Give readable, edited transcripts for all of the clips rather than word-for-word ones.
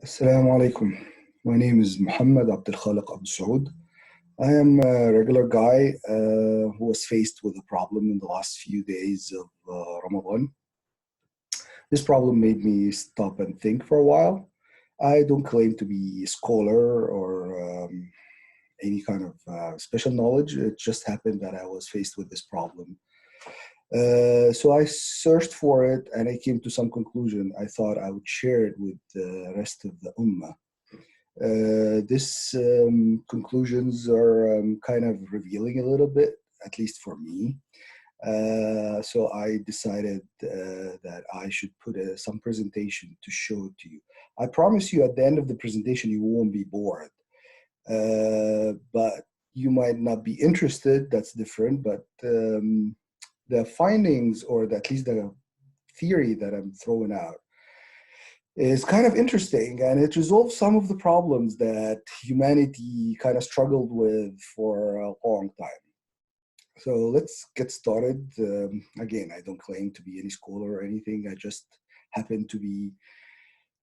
Assalamu alaikum. My name is Muhammad Abdul Khaliq Abdul Saud. I am a regular guy who was faced with a problem in the last few days of Ramadan. This problem made me stop and think for a while. I don't claim to be a scholar or any kind of special knowledge. It just happened that I was faced with this problem. So I searched for it and I came to some conclusion. I thought I would share it with the rest of the Ummah. This conclusions are kind of revealing a little bit, at least for me. So I decided that I should put some presentation to show it to you. I promise you at the end of the presentation, you won't be bored. But you might not be interested, that's different, but the findings or at least the theory that I'm throwing out is kind of interesting, and it resolves some of the problems that humanity kind of struggled with for a long time. So let's get started. Again, I don't claim to be any scholar or anything. I just happen to be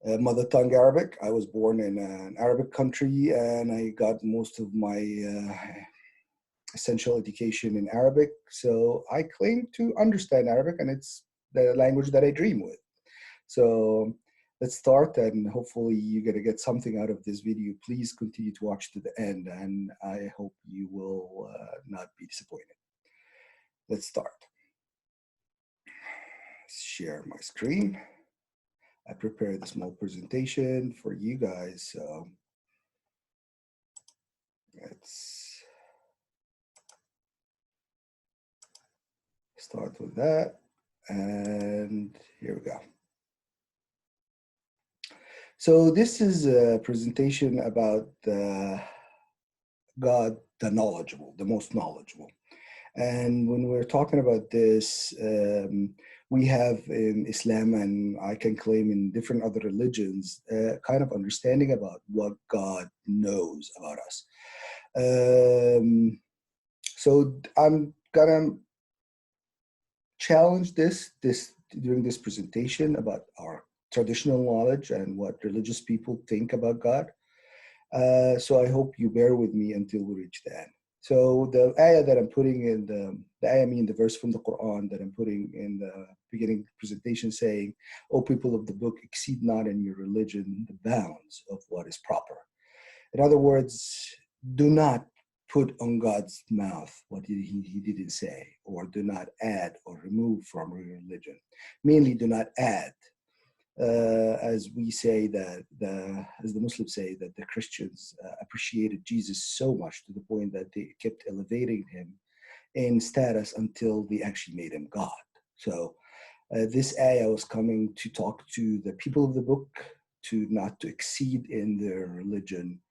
mother tongue Arabic. I was born in an Arabic country, and I got most of my essential education in Arabic. So I claim to understand Arabic, and it's the language that I dream with. So let's start, and hopefully you're going to get something out of this video. Please continue to watch to the end, and I hope you will not be disappointed. Let's start. Share my screen. I prepared a small presentation for you guys, so let's start with that, and here we go. So this is a presentation about God, the knowledgeable, the most knowledgeable. And when we're talking about this, we have in Islam, and I can claim in different other religions, kind of understanding about what God knows about us. So I'm gonna challenge this during this presentation about our traditional knowledge and what religious people think about God. So I hope you bear with me until we reach the end. So the ayah that I'm putting in the ayah, I mean the verse from the Quran that I'm putting in the beginning presentation saying, "O people of the book, exceed not in your religion the bounds of what is proper." In other words, do not put on God's mouth what he didn't say, or do not add or remove from your religion. Mainly, do not add. As we say that as the Muslims say that the Christians appreciated Jesus so much to the point that they kept elevating him in status until they actually made him God. So this ayah was coming to talk to the people of the book to not to exceed in their religion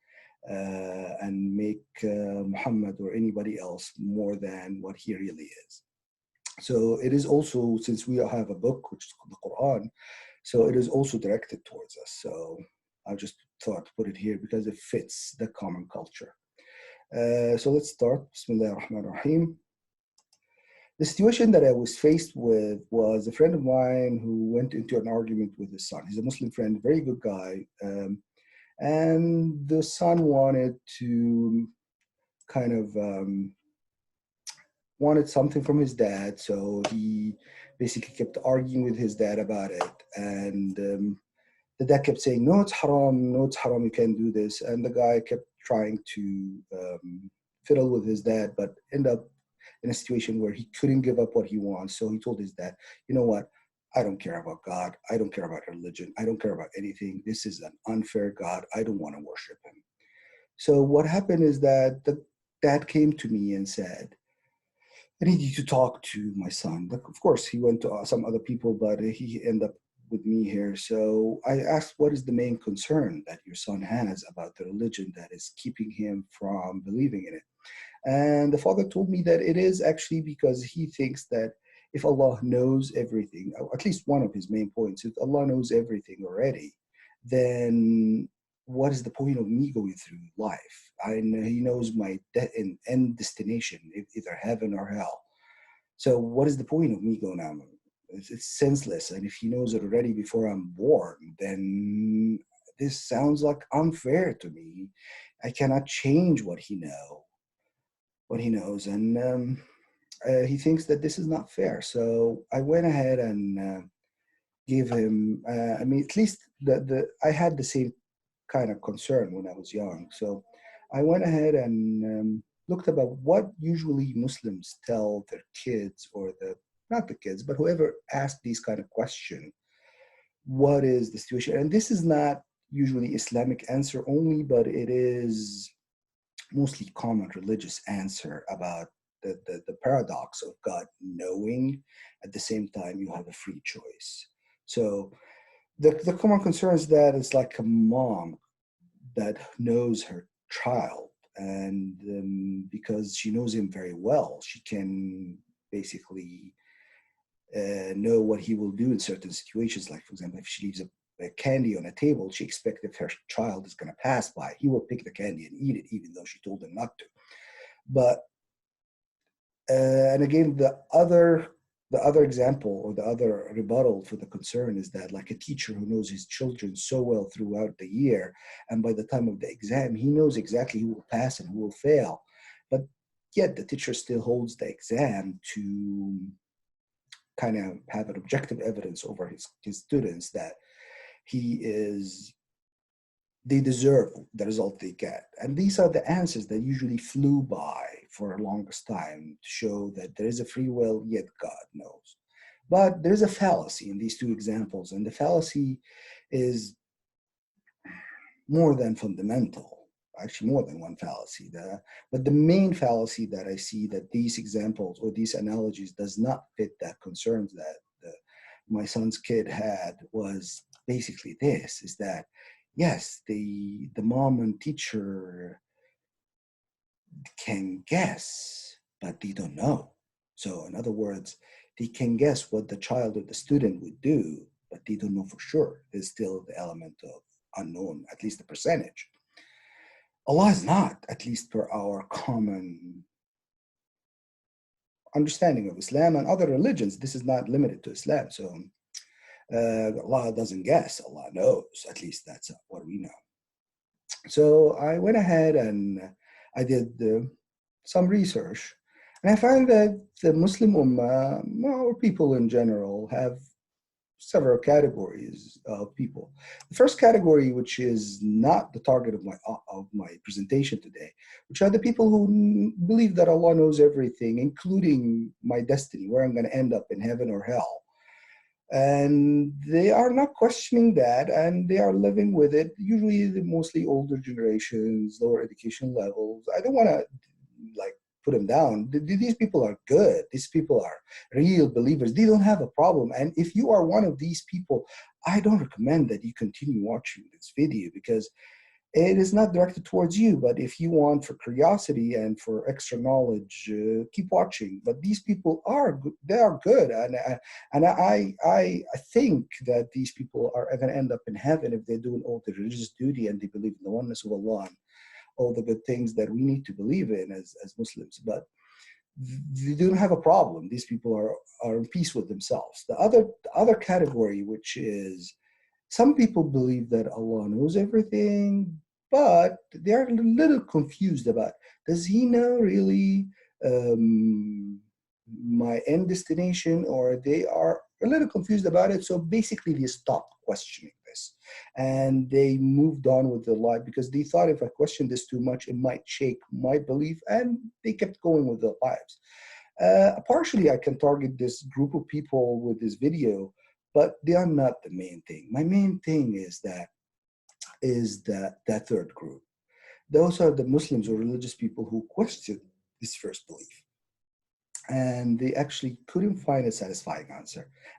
and make Muhammad or anybody else more than what he really is. So it is also, since we have a book which is called the Quran, so it is also directed towards us. So I just thought to put it here because it fits the common culture. So let's start. Bismillah ar-Rahman ar-Rahim. The situation that I was faced with was a friend of mine who went into an argument with his son. He's a Muslim friend, very good guy. And the son wanted to kind of wanted something from his dad, so he basically kept arguing with his dad about it. And the dad kept saying, "No, it's haram. No, it's haram. You can't do this." And the guy kept trying to fiddle with his dad, but end up in a situation where he couldn't give up what he wants. So he told his dad, "You know what? I don't care about God. I don't care about religion. I don't care about anything. This is an unfair God. I don't want to worship him." So what happened is that the dad came to me and said, "I need you to talk to my son." Like, of course, he went to some other people, but he ended up with me here. So I asked, what is the main concern that your son has about the religion that is keeping him from believing in it? And the father told me that it is actually because he thinks that if Allah knows everything, or at least one of his main points, if Allah knows everything already, then what is the point of me going through life? He knows my end destination, either heaven or hell. So what is the point of me going out? It's senseless. And if he knows it already before I'm born, then this sounds like unfair to me. I cannot change what he knows, and he thinks that this is not fair. So I went ahead and gave him. I mean, at least the I had the same kind of concern when I was young. So I went ahead and looked about what usually Muslims tell their kids, or the not the kids, but whoever asked these kind of questions. What is the situation? And this is not usually Islamic answer only, but it is mostly common religious answer about the paradox of God knowing at the same time you have a free choice. So the common concern is that it's like a mom that knows her child, and because she knows him very well, she can basically know what he will do in certain situations. Like, for example, if she leaves a candy on a table, she expects if her child is going to pass by, he will pick the candy and eat it, even though she told him not to. But and again, the other example, or the other rebuttal for the concern, is that like a teacher who knows his children so well throughout the year, and by the time of the exam, he knows exactly who will pass and who will fail, but yet the teacher still holds the exam to kind of have an objective evidence over his students that he is they deserve the result they get. And these are the answers that usually flew by for the longest time to show that there is a free will, yet God knows. But there's a fallacy in these two examples, and the fallacy is more than fundamental, actually more than one fallacy. But the main fallacy that I see that these examples or these analogies does not fit that concerns that my son's kid had was basically this, is that yes, the mom and teacher can guess, but they don't know. So in other words, they can guess what the child or the student would do, but they don't know for sure. There's still the element of unknown, at least the percentage. Allah is not, at least per our common understanding of Islam and other religions. This is not limited to Islam. So Allah doesn't guess, Allah knows. At least that's what we know. So I went ahead and I did some research, and I find that the Muslim Ummah, or people in general, have several categories of people. The first category, which is not the target of my presentation today, which are the people who believe that Allah knows everything, including my destiny, where I'm going to end up in heaven or hell. And they are not questioning that, and they are living with it. Usually, the mostly older generations, lower education levels. I don't want to like put them down. These people are good. These people are real believers. They don't have a problem. And if you are one of these people, I don't recommend that you continue watching this video, because it is not directed towards you. But if you want for curiosity and for extra knowledge, keep watching. But these people are good. They are good, and I think that these people are going to end up in heaven if they're doing all the religious duty and they believe in the oneness of Allah, and all the good things that we need to believe in as Muslims. But they don't have a problem. These people are in peace with themselves. The other category, which is some people believe that Allah knows everything, but they're a little confused about, does he know really my end destination, or they are a little confused about it. So basically they stopped questioning this and they moved on with their life, because they thought if I questioned this too much, it might shake my belief, and they kept going with their lives. Partially, I can target this group of people with this video, but they are not the main thing. My main thing is that third group. Those are the Muslims or religious people who question this first belief, and they actually couldn't find a satisfying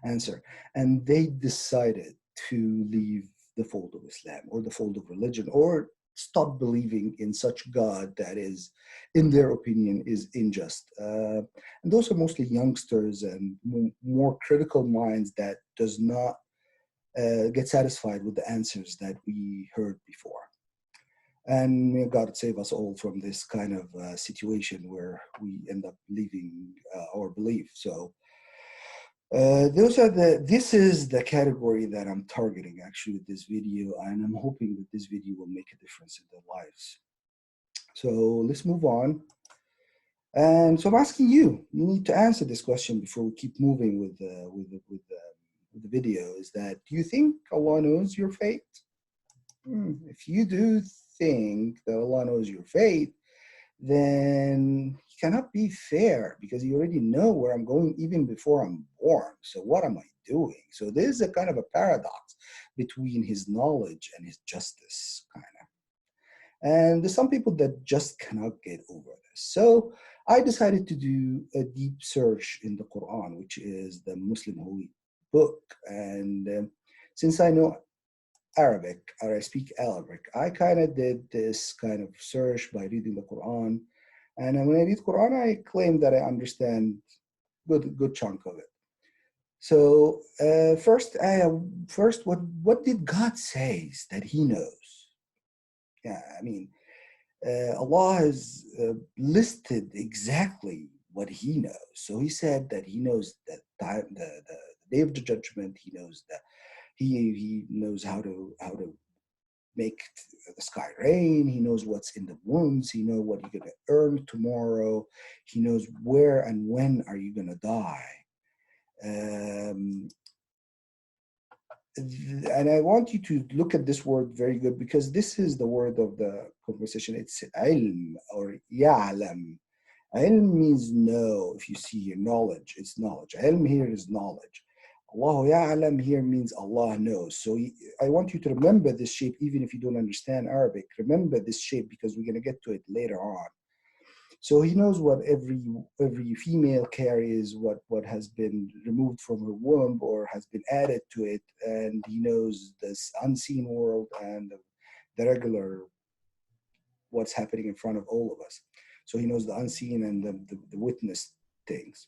answer, and they decided to leave the fold of Islam or the fold of religion, or stop believing in such God that is, in their opinion, is unjust. And those are mostly youngsters and more critical minds that does not get satisfied with the answers that we heard before. And may God save us all from this kind of situation where we end up leaving our belief. So This is the category that I'm targeting actually with this video, and I'm hoping that this video will make a difference in their lives. So let's move on. And so I'm asking you, you need to answer this question before we keep moving with the video, is that, do you think Allah knows your fate? If you do think that Allah knows your fate, then he cannot be fair because he already know where I'm going even before I'm born. So what am I doing? So there's a kind of a paradox between his knowledge and his justice, kind of. And there's some people that just cannot get over this. So I decided to do a deep search in the Quran, which is the Muslim holy book. And since I know Arabic, or I speak Arabic, I kind of did this kind of search by reading the Quran. And when I read Quran, I claim that I understand good chunk of it. So first, what did God say that He knows? Yeah, I mean, Allah has listed exactly what He knows. So He said that He knows that time, the day of the judgment. He knows that He knows how to make the sky rain. He knows what's in the wombs. He knows what you're going to earn tomorrow. He knows where and when are you going to die. Um, and I want you to look at this word very good because this is the word of the conversation. It's ilm or ya'lam. Ilm means know. If you see here, knowledge, it's knowledge. Ilm here is knowledge. Allahu ya'lam here means Allah knows. So I want you to remember this shape, even if you don't understand Arabic. Remember this shape because we're going to get to it later on. So he knows what every female carries, what has been removed from her womb or has been added to it, and he knows this unseen world and the regular what's happening in front of all of us. So he knows the unseen and the witnessed things.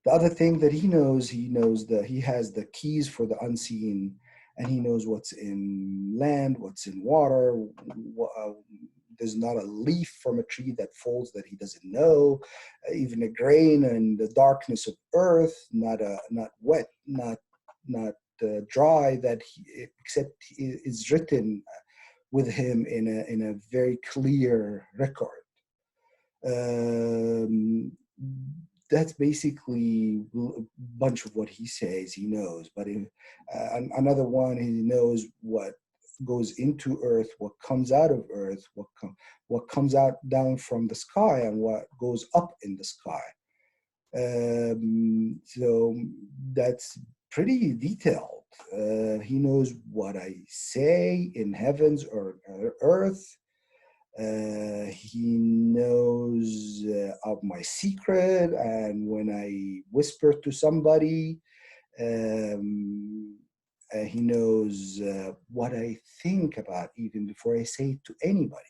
The other thing that he knows that he has the keys for the unseen, and he knows what's in land, what's in water. There's not a leaf from a tree that falls that he doesn't know, even a grain in the darkness of earth, not wet, not dry, that except is written with him in a very clear record. Um, that's basically a bunch of what he says he knows. But another one, he knows what goes into earth, what comes out of earth, what comes out down from the sky, and what goes up in the sky. So that's pretty detailed. He knows what I say in heavens or earth. He knows of my secret, and when I whisper to somebody, um, he knows what I think about even before I say it to anybody.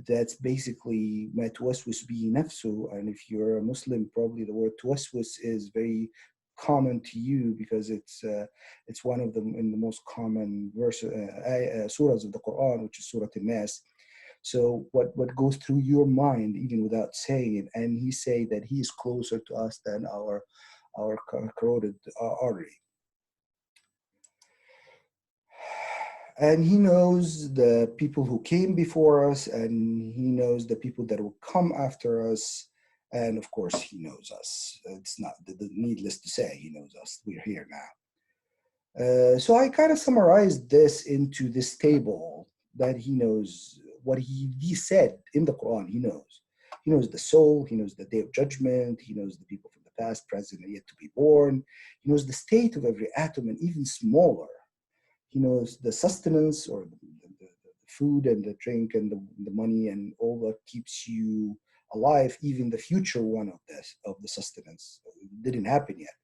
That's basically my tuwaswis bi nafsu. And if you're a Muslim, probably the word tuwaswis is very common to you because it's one of them in the most common surahs of the Quran, which is Surah An-Nas. So what goes through your mind even without saying it, and he say that he is closer to us than our carotid artery. And he knows the people who came before us, and he knows the people that will come after us. And of course, he knows us. It's not needless to say, he knows us. We're here now. So I kind of summarized this into this table that he knows what he said in the Quran. He knows. He knows the soul. He knows the day of judgment. He knows the people from the past, present, and yet to be born. He knows the state of every atom, and even smaller. He knows the sustenance or the food and the drink and the money and all that keeps you alive, even the future one of the sustenance. It didn't happen yet.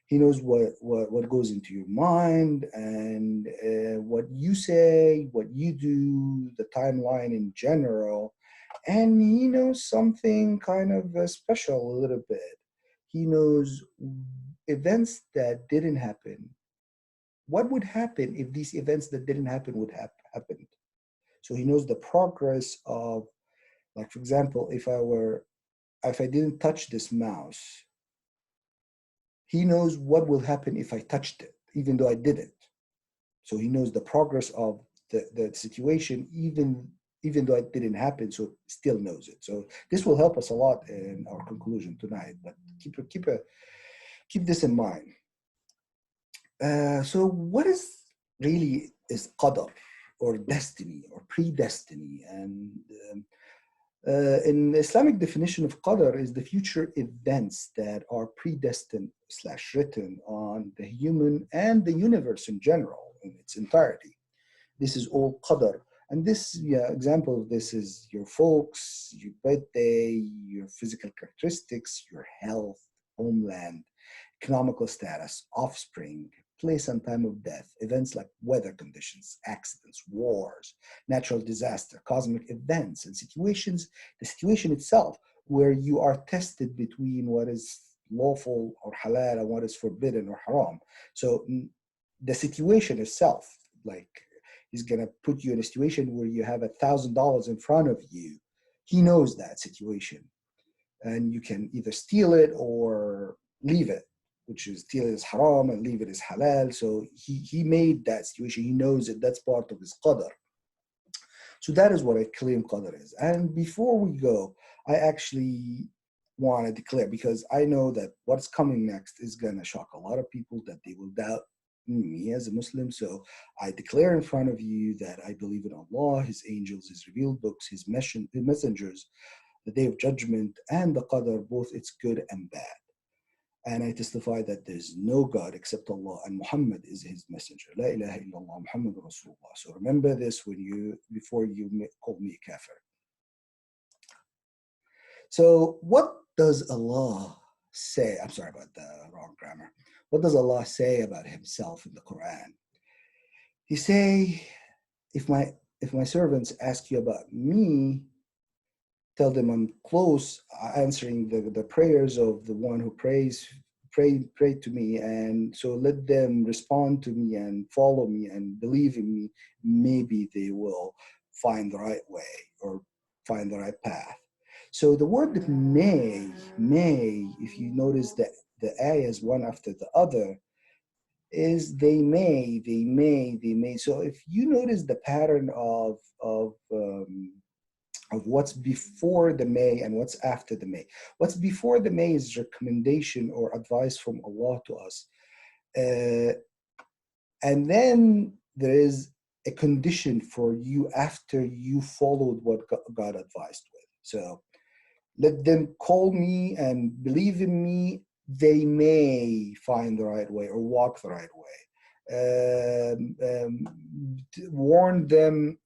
He knows what goes into your mind and what you say, what you do, the timeline in general. And he knows something kind of special a little bit. He knows events that didn't happen. What would happen if these events that didn't happen would have happened? So he knows the progress of, like, for example, if I didn't touch this mouse, He knows what will happen if I touched it, even though I didn't. So he knows the progress of the situation, even though it didn't happen, so still knows it. So this will help us a lot in our conclusion tonight. But keep this in mind. So what is really is qadar or destiny or predestiny? And in the Islamic definition of qadar is the future events that are predestined / written on the human and the universe in general in its entirety. This is all qadar. And this example of this is your folks, your birthday, your physical characteristics, your health, homeland, economical status, offspring, place and time of death, events like weather conditions, accidents, wars, natural disaster, cosmic events, and situations, the situation itself, where you are tested between what is lawful or halal and what is forbidden or haram. So the situation itself, like he's going to put you in a situation where you have $1,000 in front of you. He knows that situation. And you can either steal it or leave it, which is steal it is haram and leave it is halal. So he made that situation. He knows it. That's part of his qadr. So that is what I claim qadr is. And before we go, I actually want to declare, because I know that what's coming next is going to shock a lot of people, that they will doubt me as a Muslim. So I declare in front of you that I believe in Allah, His angels, His revealed books, His messengers, the day of judgment, and the qadr, both it's good and bad. And I testify that there's no God except Allah, and Muhammad is His messenger. La ilaha illallah, Muhammad Rasulullah. So remember this before you call me a kafir. So what does Allah say? I'm sorry about the wrong grammar. What does Allah say about Himself in the Quran? He say, if my servants ask you about me, tell them I'm close, answering the prayers of the one who pray to me, and so let them respond to me and follow me and believe in me. Maybe they will find the right way or find the right path. So the word may, if you notice that the ayahs one after the other, is they may. So if you notice the pattern of what's before the may and what's after the may. What's before the may is recommendation or advice from Allah to us. And then there is a condition for you after you followed what God advised with. So let them call me and believe in me. They may find the right way or walk the right way. Warn them,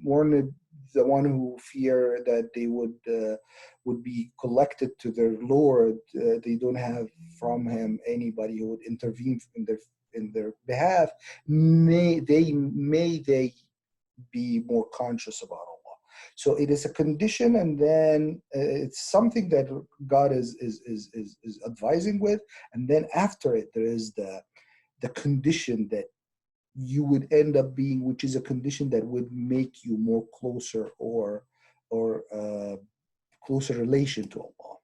warn the one who fear that they would be collected to their Lord. They don't have from Him anybody who would intervene in their behalf. May they be more conscious about Allah. So it is a condition, and then it's something that God is advising with, and then after it there is the condition that you would end up being, which is a condition that would make you more closer or closer relation to Allah.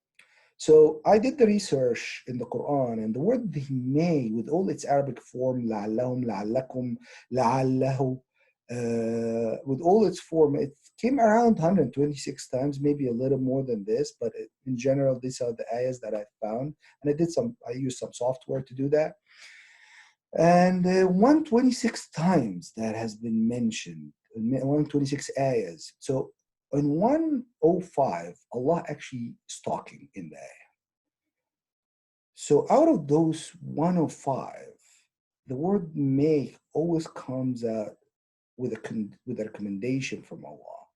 So I did the research in the Quran, and the word "they may" with all its Arabic form, لعلهم, لعلكم, لعله, with all its form, it came around 126 times, maybe a little more than this, but in general, these are the ayahs that I found, and I used some software to do that. And 126 times that has been mentioned, 126 ayahs. So in 105, Allah actually is talking in the ayah. So out of those 105, the word may always comes out with a recommendation from Allah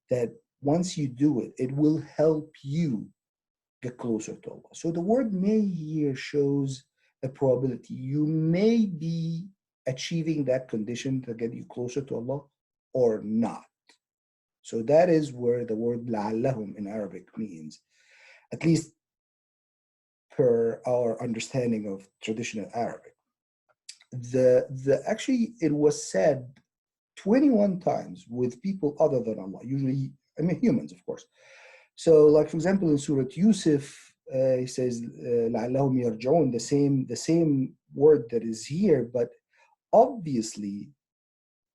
that once you do it, it will help you get closer to Allah. So the word may here shows a probability. You may be achieving that condition to get you closer to Allah or not. So that is where the word لعلهم in Arabic means, at least per our understanding of traditional Arabic. Actually, it was said 21 times with people other than Allah, usually, humans, of course. So, like, for example, in Surah Yusuf, he says لعلهم يرجعون, the same word that is here, but obviously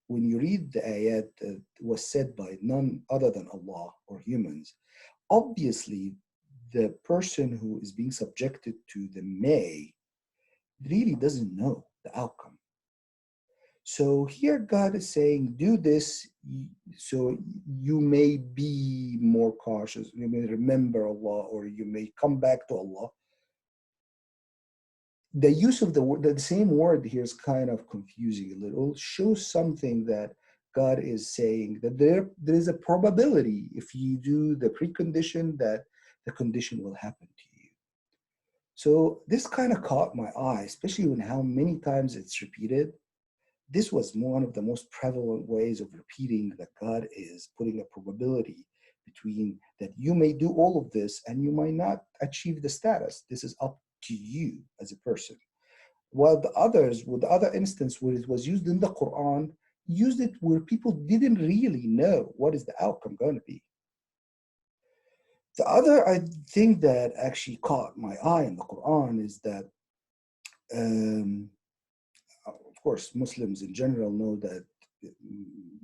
when you read the ayat that was said by none other than Allah or humans, obviously the person who is being subjected to the may really doesn't know the outcome. So here God is saying, do this so you may be more cautious, you may remember Allah, or you may come back to Allah. The use of the same word here is kind of confusing a little, shows something that God is saying, that there is a probability if you do the precondition that the condition will happen to you. So this kind of caught my eye, especially when how many times it's repeated. This was one of the most prevalent ways of repeating that God is putting a probability between that you may do all of this and you might not achieve the status. This is up to you as a person. While the others, with the other instance where it was used in the Quran, used it where people didn't really know what is the outcome going to be. The other, I think, that actually caught my eye in the Quran is that of course, Muslims in general know that,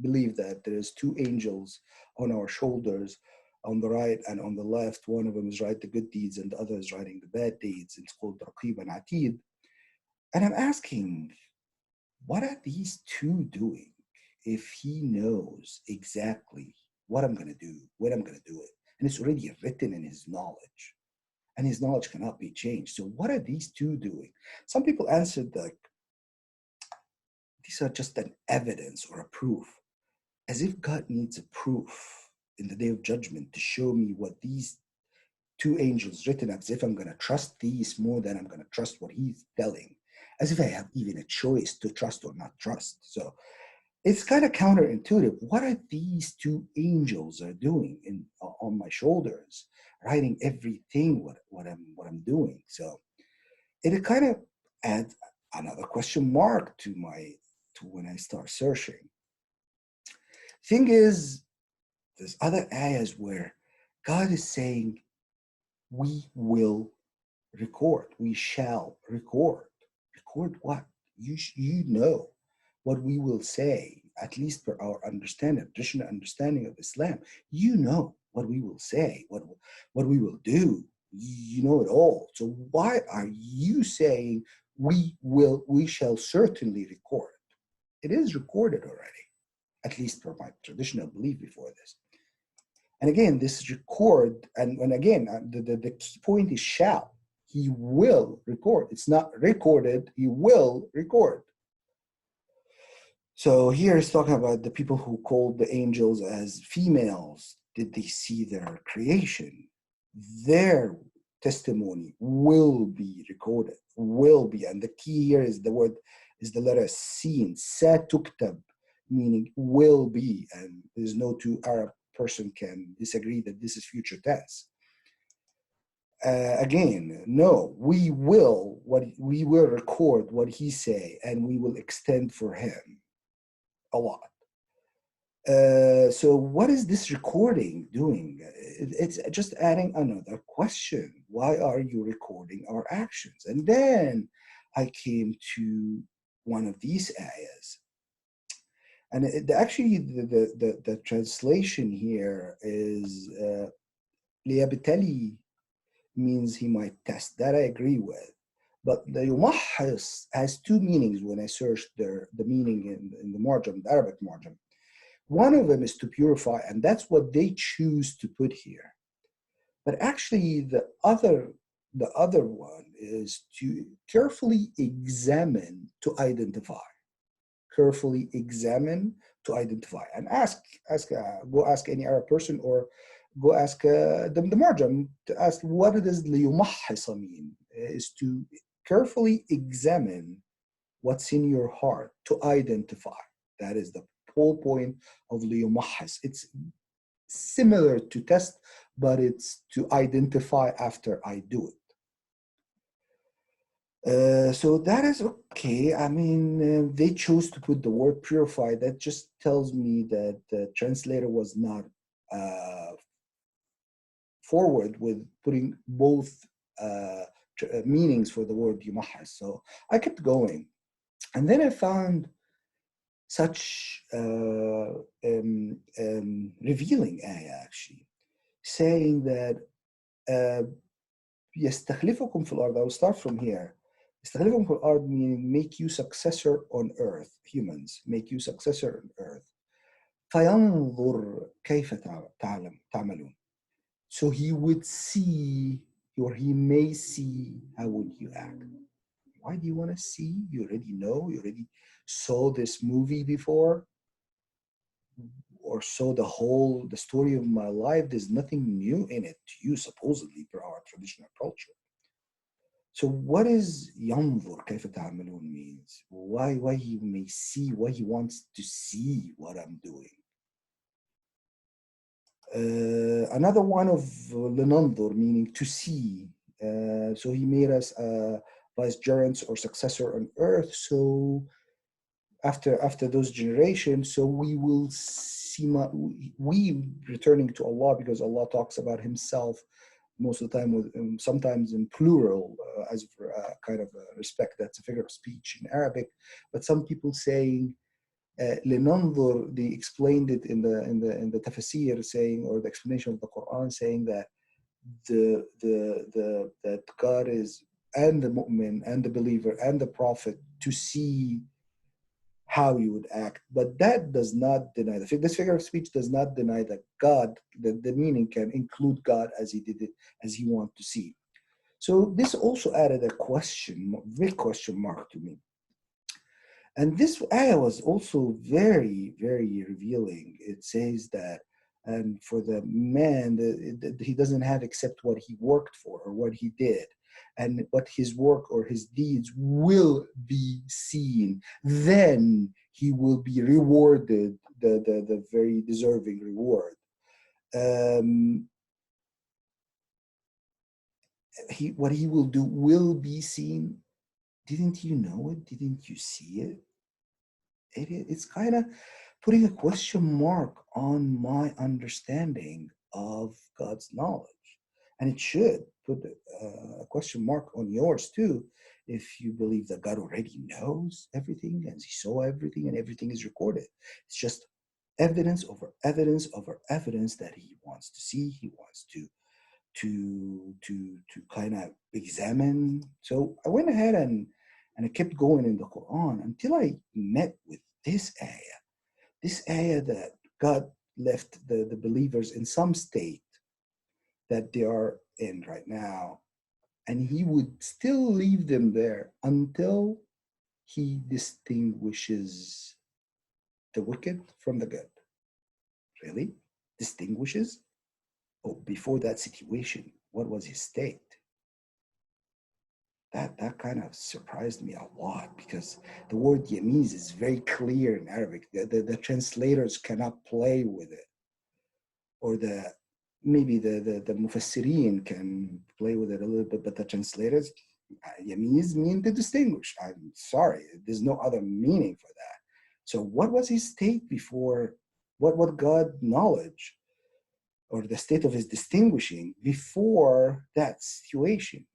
believe that there is two angels on our shoulders, on the right and on the left. One of them is writing the good deeds and the other is writing the bad deeds. It's called Raqib and Atid. And I'm asking, what are these two doing if he knows exactly what I'm going to do, when I'm going to do it? And it's already written in his knowledge, and his knowledge cannot be changed. So what are these two doing? Some people answered like, these are just an evidence or a proof, as if God needs a proof in the day of judgment to show me what these two angels written, as if I'm going to trust these more than I'm going to trust what he's telling, as if I have even a choice to trust or not trust. So it's kind of counterintuitive. What are these two angels are doing on my shoulders, writing everything what I'm doing? So it kind of adds another question mark to when I start searching. Thing is, there's other ayahs where God is saying, we will record, we shall record. Record what? You know what we will say, at least for our understanding, traditional understanding of Islam. You know what we will say, what we will do. You know it all. So why are you saying we shall certainly record? It is recorded already, at least for my traditional belief before this. And again, this record, and again, the key point is shall. He will record. It's not recorded, he will record. So here he's talking about the people who called the angels as females. Did they see their creation? Their testimony will be recorded, will be. And the key here is the letter sin, satuktab, meaning will be. And there's no two Arab person can disagree that this is future tense. Again, no, we will record what he say, and we will extend for him a lot. So what is this recording doing? It's just adding another question. Why are you recording our actions? And then I came to one of these ayahs. And actually, the translation here is ليبتلي, means he might test. That I agree with. But the yumahhis has two meanings when I searched the meaning in the marjam, the Arabic marjam. One of them is to purify, and that's what they choose to put here. But actually, the other one is to carefully examine, to identify. Carefully examine, to identify, and go ask any Arab person, or go ask the marjam to ask what it is liyumahhisa mean, is to carefully examine what's in your heart, to identify. That is the whole point of liyumahhis. It's similar to test, but it's to identify after I do it. So that is okay. I mean, they chose to put the word purify. That just tells me that the translator was not forward with putting both meanings for the word yumahas. So I kept going. And then I found such revealing ayah, actually, saying that يستخلفكم في الأرض. I will start from here. يستخلفكم في الأرض meaning make you successor on earth. Humans make you successor on earth. فينظر كيف تعملون. So he would see, or he may see, how would you act. Why do you want to see? You already know, you already saw this movie before, or saw the story of my life. There's nothing new in it to you, supposedly, per our traditional culture. So what is ينظر كيف تعملون means? Why he may see, why he wants to see what I'm doing. Another one of لننظر meaning to see. So he made us vicegerents or successor on earth. So after those generations, so we will see, we returning to Allah, because Allah talks about himself most of the time, with sometimes in plural, as for kind of respect. That's a figure of speech in Arabic. But some people saying لننظر, they explained it in the tafsir, saying, or the explanation of the Quran, saying that that God is, and the mu'min and the believer and the prophet, to see how you would act. But that does not deny, this figure of speech does not deny that God, the meaning can include God as he did it, as he wants to see. So this also added a big question mark to me. And this ayah was also very, very revealing. It says that, and for the man, he doesn't have except what he worked for or what he did, and what his work or his deeds will be seen. Then he will be rewarded the very deserving reward. What he will do will be seen. Didn't you know it? Didn't you see it? It's kind of putting a question mark on my understanding of God's knowledge. And it should put a question mark on yours too, if you believe that God already knows everything and he saw everything and everything is recorded. It's just evidence over evidence over evidence that he wants to see, he wants to kind of examine. So I went ahead and I kept going in the Quran until I met with this ayah that God left the believers in some state that they are in right now, and he would still leave them there until he distinguishes the wicked from the good. Really? Distinguishes? Oh, before that situation, what was his state? That kind of surprised me a lot, because the word yamiz is very clear in Arabic. The translators cannot play with it, or maybe the mufassirin can play with it a little bit, but the translators, yamiz mean to distinguish. I'm sorry, there's no other meaning for that. So what was his state before? What God knowledge, or the state of his distinguishing before that situation?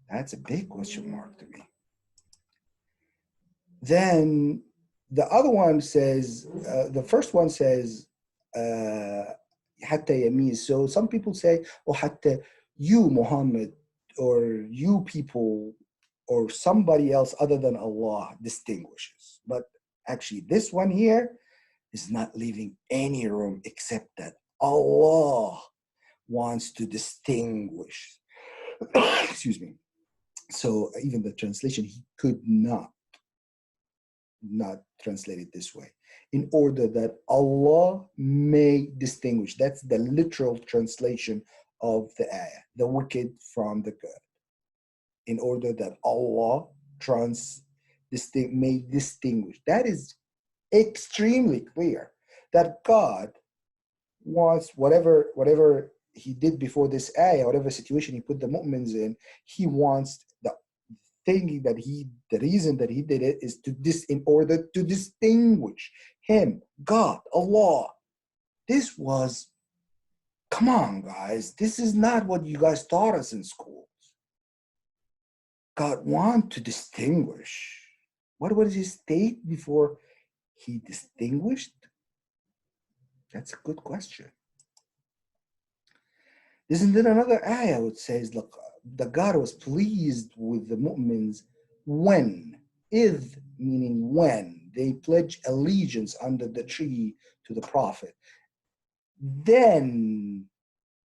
That's a big question mark to me. Then the other one says, the first one says, حتى يميز. So some people say, oh, حتى you, Muhammad, or you people, or somebody else other than Allah distinguishes. But actually, this one here is not leaving any room except that Allah wants to distinguish. Excuse me. So even the translation, he could not translate it this way. In order that Allah may distinguish. That's the literal translation of the ayah, the wicked from the good. In order that Allah may distinguish. That is extremely clear, that God wants whatever he did before this ayah, whatever situation he put the mu'mins in, he wants the reason that he did it is in order to distinguish him, God, Allah. This was Come on, guys. This is not what you guys taught us in schools. God wants to distinguish. What was his state before he distinguished? That's a good question. Isn't there another ayah which says, look, the God was pleased with the mu'mins when, if meaning when, they pledge allegiance under the tree to the Prophet. Then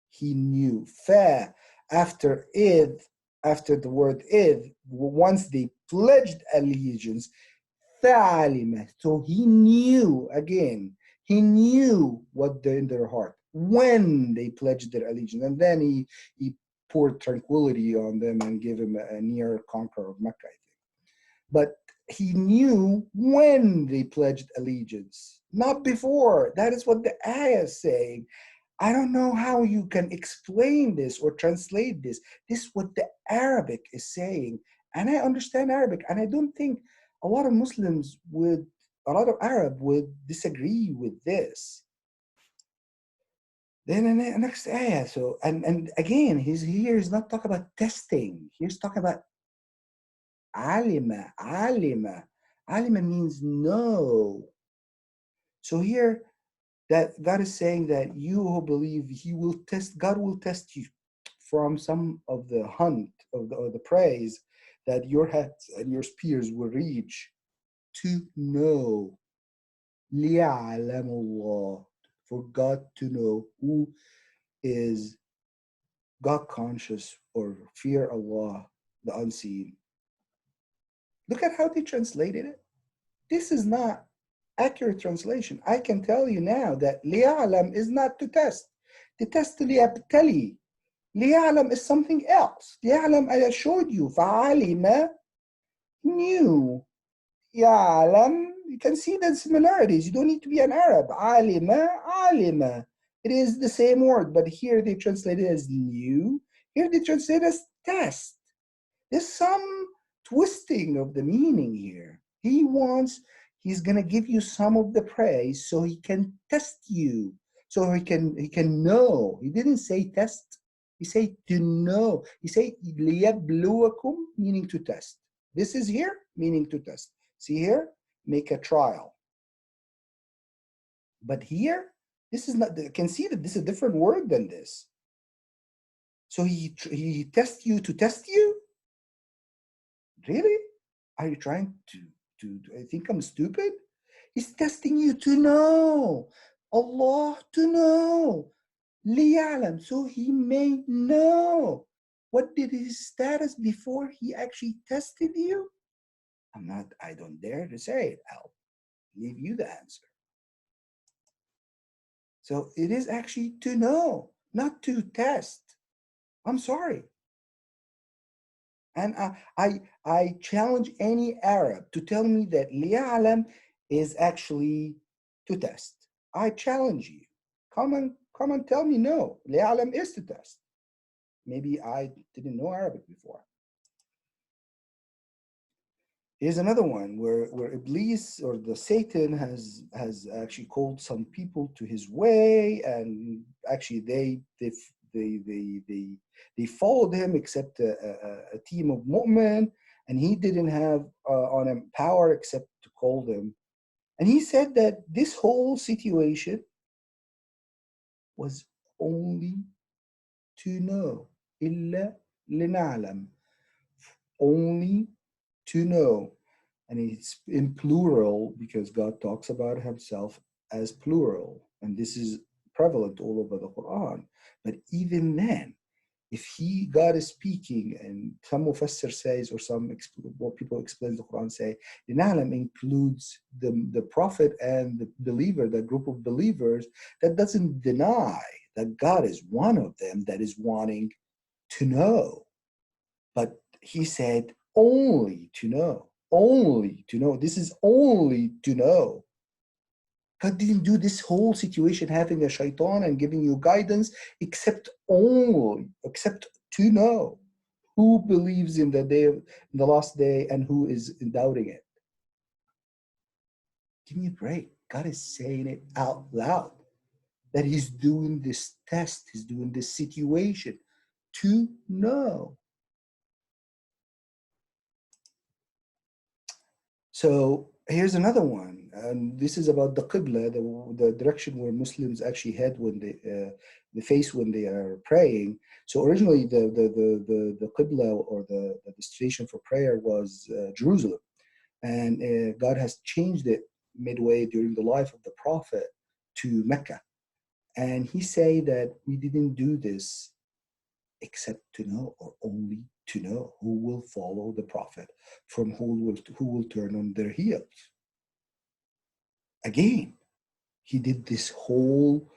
he knew. Fa, after if, after the word if, once they pledged allegiance, فَعَلِمَ. So he knew, again, he knew what in their heart when they pledged their allegiance. And then he poured tranquility on them and gave him a near conquer of Mecca, I think. But he knew when they pledged allegiance, not before. That is what the ayah is saying. I don't know how you can explain this or translate this. This is what the Arabic is saying. And I understand Arabic. And I don't think a lot of Muslims would, a lot of Arab would disagree with this. Then the next ayah. So, and again, he's not talking about testing. He's talking about alima, alima. Alima means no. So here, that God is saying that you who believe, God will test you from some of the hunt of the praise that your heads and your spears will reach to know. لِيَعْلَمُ اللَّهُ, for God to know who is God conscious or fear Allah, the unseen. Look at how they translated it. This is not accurate translation. I can tell you now that لِيَعْلَمْ is not to test. The test لِيَبْتَلِي. لِيَعْلَمْ is something else. لِيَعْلَمْ, I assured you, فَعَلِمَ, knew. يَعْلَمْ, you can see the similarities. You don't need to be an Arab. عَلِمَ, عَلِمَ. It is the same word, but here they translate it as knew. Here they translate it as test. There's some twisting of the meaning here. He's gonna give you some of the praise so he can test you, so he can know. He didn't say test. He said to know. He said لِيَبْلُوَكُمْ, meaning to test. This is here, meaning to test. See here, make a trial. But here, this is not. I can see that this is a different word than this. So he tests you to test you. Really? Are you trying to I think I'm stupid? He's testing you to know. Allah to know. لِيَعْلَمْ, so he may know. What did his status before he actually tested you? I don't dare to say it. I'll leave you the answer. So it is actually to know, not to test. I'm sorry. And I challenge any Arab to tell me that لِيَعْلَمْ is actually to test. I challenge you. Come and tell me no. لِيَعْلَمْ is to test. Maybe I didn't know Arabic before. Here's another one where Iblis or the Satan has actually called some people to his way, and actually they followed him except a team of mu'min, and he didn't have on him power except to call them. And he said that this whole situation was only to know. إِلَّا لِنَعْلَمْ. Only to know. And it's in plural because God talks about himself as plural. And this is prevalent all over the Quran. But even then, if God is speaking, and some Mufassir says, or what people explain the Quran say, the Na'lam includes the Prophet and the believer, the group of believers, that doesn't deny that God is one of them that is wanting to know. But he said, only to know. Only to know. This is only to know. God didn't do this whole situation having a shaitan and giving you guidance except to know who believes in the last day and who is doubting it. Give me a break. God is saying it out loud. that he's doing this test, he's doing this situation to know. So here's another one, and this is about the qibla, the direction where Muslims actually head when they face when they are praying. So originally, the qibla, or the destination for prayer, was Jerusalem, and God has changed it midway during the life of the Prophet to Mecca. And he say that we didn't do this except to know, or only to know, who will follow the Prophet, from who will turn on their heels. Again, he did this whole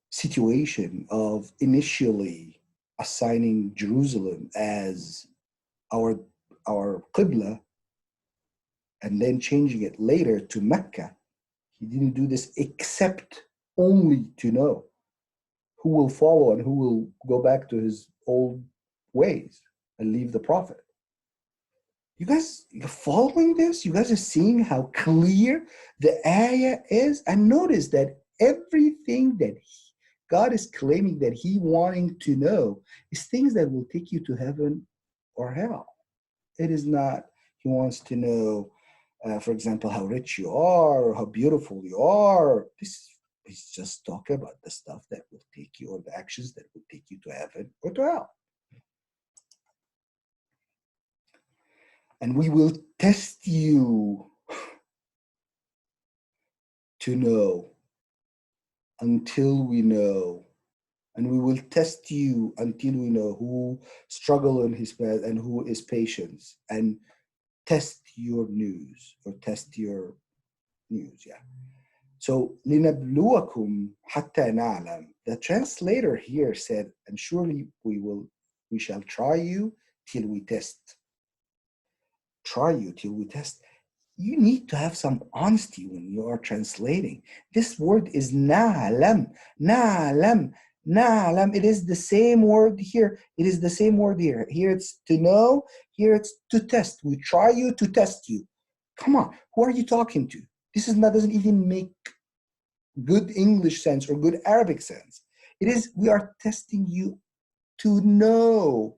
situation of initially assigning Jerusalem as our our qibla, and then changing it later to Mecca. He didn't do this except only to know who will follow and who will go back to his old ways and leave the Prophet. You guys, you're following this? You guys are seeing how clear the ayah is? And notice that everything that God is claiming that he wanting to know is things that will take you to heaven or hell. It is not, he wants to know, for example, how rich you are or how beautiful you are. He's just talking about the stuff that will take you, or the actions that will take you to heaven or to hell. And we will test you to know until we know. And we will test you until we know who struggle in his path and who is patient, and test your news, or test your news, yeah. So, لِنَبْلُوَكُمْ حَتَّى نَعْلَمْ. The translator here said, and surely we shall try you till we test. Try you till we test. You need to have some honesty when you are translating. This word is na'lam, na'lam, na'lam. It is the same word here. It is the same word here. Here it's to know. Here it's to test. We try you to test you. Come on, who are you talking to? This is not, doesn't even make good English sense or good Arabic sense. It is, we are testing you to know,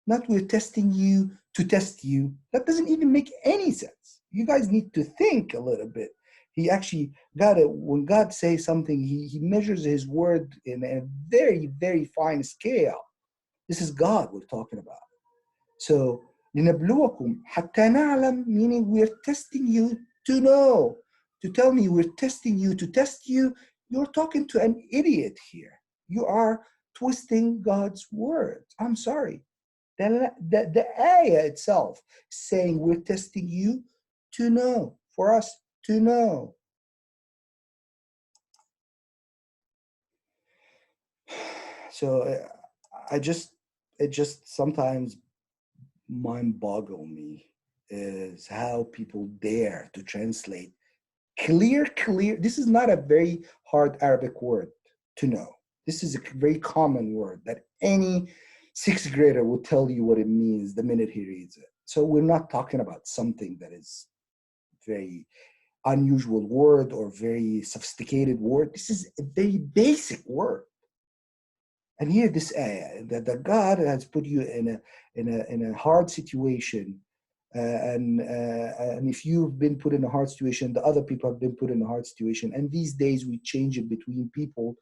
not we're testing you to test you. That doesn't even make any sense. You guys need to think a little bit. He actually got it. When God says something, he measures his word in a very, very fine scale. This is God we're talking about. So, لِنَبْلُوَكُمْ حَتَّى نَعْلَمْ, meaning we're testing you to know. To tell me we're testing you to test you, you're talking to an idiot here. You are twisting God's words. I'm sorry. The ayah itself saying we're testing you to know, for us to know. So it just sometimes mind boggle me is how people dare to translate clear. This is not a very hard Arabic word to know. This is a very common word that any sixth grader will tell you what it means the minute he reads it. So we're not talking about something that is very unusual word or very sophisticated word. This is a very basic word. And here, this ayah that God has put you in a hard situation, and if you've been put in a hard situation, the other people have been put in a hard situation. And these days we change it between people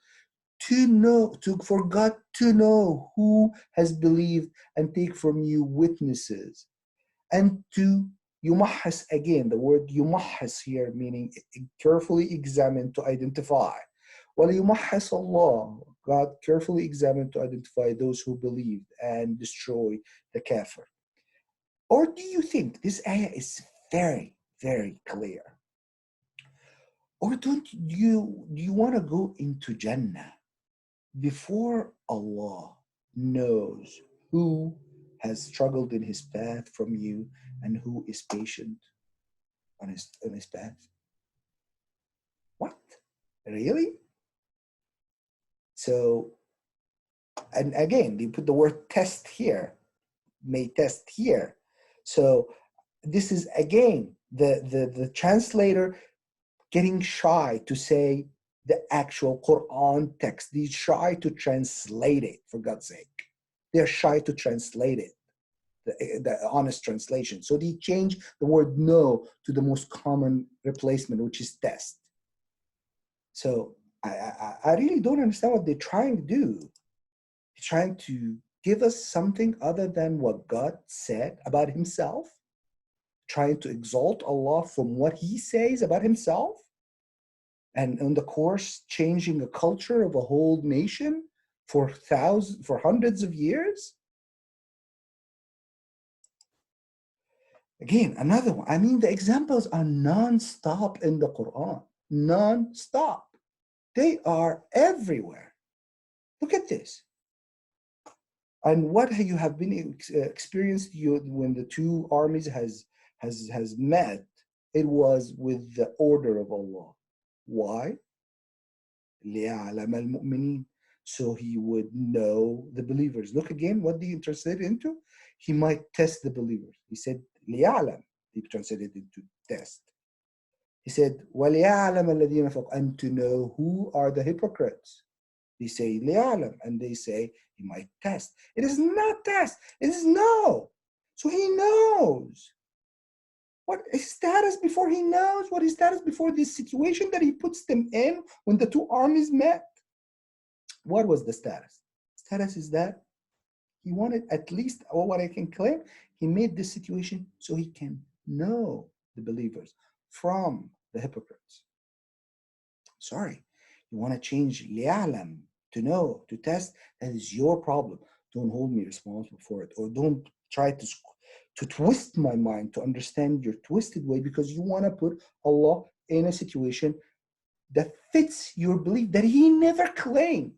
to know, for God to know who has believed and take from you witnesses, and to yumahas, again, the word yumahas here meaning carefully examine to identify. وَلِيُمَحَّصَ اللَّهُ, God carefully examined to identify those who believed and destroy the kafir. Or do you think this ayah is very, very clear? Or do you want to go into Jannah before Allah knows who has struggled in his path from you and who is patient on his path? What? Really? So, and again, they put the word test here, may test here. So this is again the translator getting shy to say the actual Quran text. They try to translate it, for God's sake. They're shy to translate it, the honest translation. So they change the word no to the most common replacement, which is test. So I really don't understand what they're trying to do. They're trying to give us something other than what God said about himself, trying to exalt Allah from what he says about himself, and in the course changing a culture of a whole nation for hundreds of years. Again, another one. I mean, the examples are non-stop in the Quran. Non-stop. They are everywhere. Look at this. And what you have been experienced when the two armies has met, it was with the order of Allah. Why? لِيَعْلَمَ الْمُؤْمِنِينَ. So he would know the believers. Look again, what do you translate into? He might test the believers. He said, لِيَعْلَم. He translated into test. He said, وَلِيَعْلَمَ الَّذِينَ فَقَ. And to know who are the hypocrites. They say, لِيَعْلَم. And they say, he might test. It is not test. It is know. So he knows. What his status before he knows? What his status before this situation that he puts them in when the two armies met? What was the status? Status is that he wanted, at least, or what I can claim, he made this situation so he can know the believers from the hypocrites. Sorry, you want to change li'alam, to know, to test, that is your problem. Don't hold me responsible for it, or don't try to twist my mind to understand your twisted way, because you want to put Allah in a situation that fits your belief that he never claimed.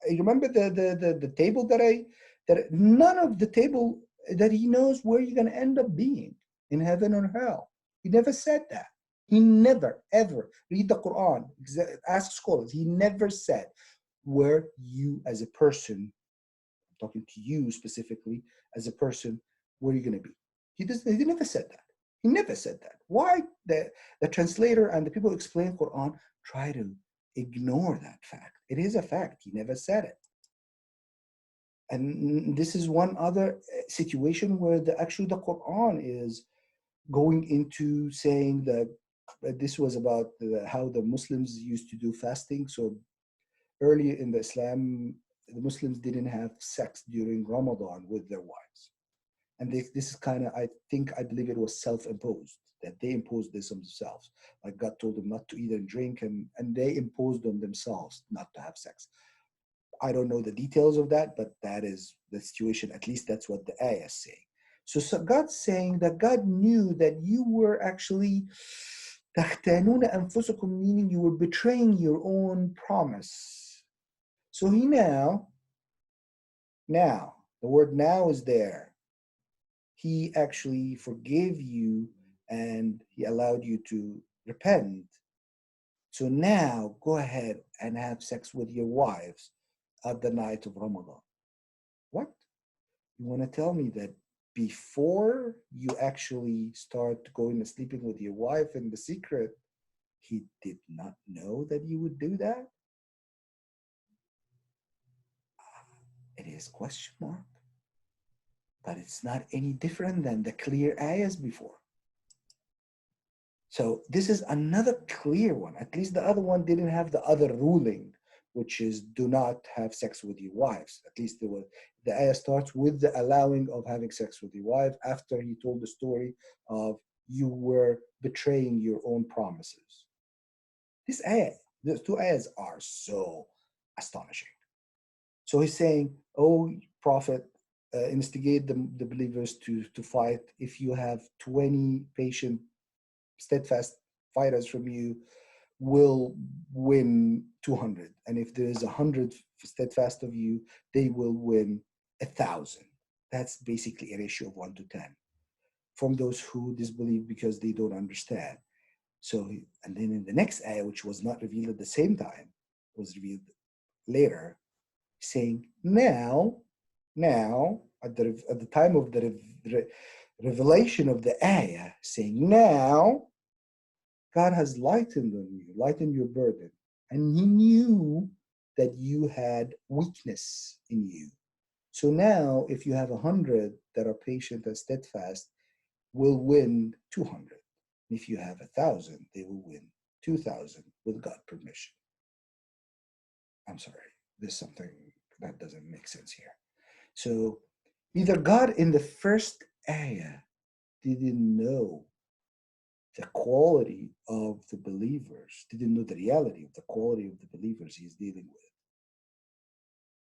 You remember the table that none of the table that he knows where you're going to end up being, in heaven or hell. He never said that. He never, ever, read the Quran, ask scholars, he never said where you as a person, I'm talking to you specifically, as a person, where you're going to be. He never said that. He never said that. Why the translator and the people who explain Quran try to ignore that fact? It is a fact. He never said it. And this is one other situation where the Quran is going into saying that this was about how the Muslims used to do fasting. So early in the Islam, the Muslims didn't have sex during Ramadan with their wives. And this is kind of, I believe it was self-imposed, that they imposed this on themselves. Like God told them not to eat and drink, and they imposed on themselves not to have sex. I don't know the details of that, but that is the situation. At least that's what the ayah is saying. So God's saying that God knew that you were actually تَخْتَانُونَ أَنفُسَكُمْ, meaning you were betraying your own promise. So he now, the word now is there. He actually forgave you and he allowed you to repent. So now go ahead and have sex with your wives at the night of Ramadan. What? You want to tell me that before you actually start going and sleeping with your wife in the secret, he did not know that you would do that? It is question mark. But it's not any different than the clear ayahs before. So this is another clear one. At least the other one didn't have the other ruling, which is do not have sex with your wives. At least the ayah starts with the allowing of having sex with your wife after he told the story of you were betraying your own promises. This ayah, the two ayahs are so astonishing. So he's saying, oh, Prophet, instigate the believers to fight. If you have 20 patient, steadfast fighters from you, will win 200. And if there is 100 steadfast of you, they will win 1,000. That's basically a ratio of 1 to 10 from those who disbelieve because they don't understand. So, and then in the next ayah, which was not revealed at the same time, was revealed later, saying, now, at the time of the revelation of the ayah, saying, now, God has lightened on you, lightened your burden. And he knew that you had weakness in you. So now, if you have 100 that are patient and steadfast, will win 200. If you have 1,000, they will win 2,000 with God's permission. I'm sorry, there's something that doesn't make sense here. So either God in the first ayah didn't know the quality of the believers, didn't know the reality of the quality of the believers he's dealing with.